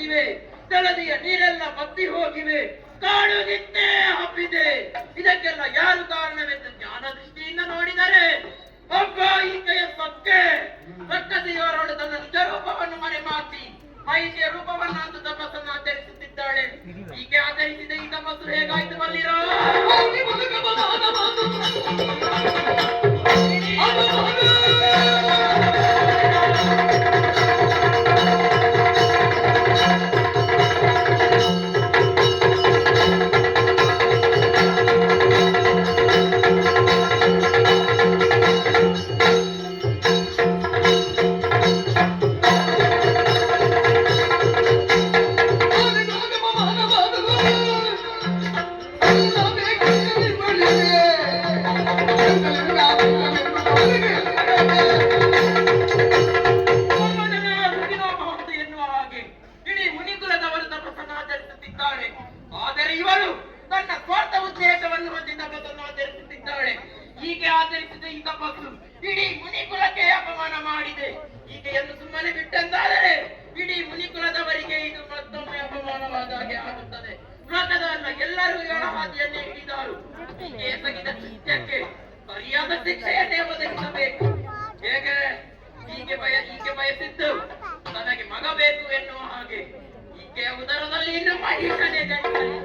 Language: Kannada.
ಹೋಗಿವೆ, ತಳದಿಯ ನೀರೆಲ್ಲ ಬತ್ತಿ ಹೋಗಿವೆ, ಕಾಡು ನಿತ್ಯ ಹಬ್ಬಿದೆ. ಇದಕ್ಕೆಲ್ಲ ಯಾರು ಕಾರಣವೆಂದು ಜ್ಞಾನ ದೃಷ್ಟಿಯಿಂದ ನೋಡಿದರೆ ಒಬ್ಬ ಈಕೆಯ ಸೊಕ್ಕೆ ರಕ್ಕಸಿಯವರೊಳು ತನ್ನ ನಿಜ ರೂಪವನ್ನು ಮರೆಮಾಚಿ ಮಹಿಷಿಯ ರೂಪವನ್ನು ಅಂದು ತಪಸ್ಸನ್ನು ಆಚರಿಸುತ್ತಿದ್ದಾಳೆ. ಈಕೆ ಆಚರಿಸಿದ ಈ ತಪಸ್ಸು ಹೇಗಾಯ್ತು ಬಲ್ಲಿರೋ? ಆದರೆ ಇವಳು ತನ್ನ ಸ್ವಾರ್ಥ ಉದ್ದೇಶವನ್ನು ಹೊಂದಿ ತಪಸ್ಸನ್ನು ಆಚರಿಸುತ್ತಿದ್ದಾಳೆ. ಹೀಗೆ ಆಚರಿಸಿದ ಈ ತಪಸ್ಸು ಇಡೀ ಮುನಿಕುಲಕ್ಕೆ ಅಪಮಾನ ಮಾಡಿದೆ. ಈಕೆಯನ್ನು ಸುಮ್ಮನೆ ಬಿಟ್ಟಂತಾದರೆ ಇಡೀ ಮುನಿಕುಲದವರಿಗೆ ಇದು ಮತ್ತೊಮ್ಮೆ ಅಪಮಾನವಾದ ಹಾಗೆ ಆಗುತ್ತದೆ. ಲೋಕದವರ ಎಲ್ಲರೂ ಇವಳ ಹಾದಿಯನ್ನೇ ಹಿಡಿದಾರು. ಈಕೆ ಎಸಗಿದ ಕೃತ್ಯಕ್ಕೆ ಸರಿಯಾದ ಶಿಕ್ಷೆಯನ್ನೇ ಒದಗಿಸಬೇಕು. ಹೇಗೆ ಈಕೆ ಬಯಸಿದ್ದು ತನಗೆ ಮಗ ಬೇಕು ಎನ್ನುವ ಹಾಗೆ ಈಕೆಯ ಉದರದಲ್ಲಿ ಇನ್ನು ಮಹಿಷನೇ ಜನಿಸಲಿ.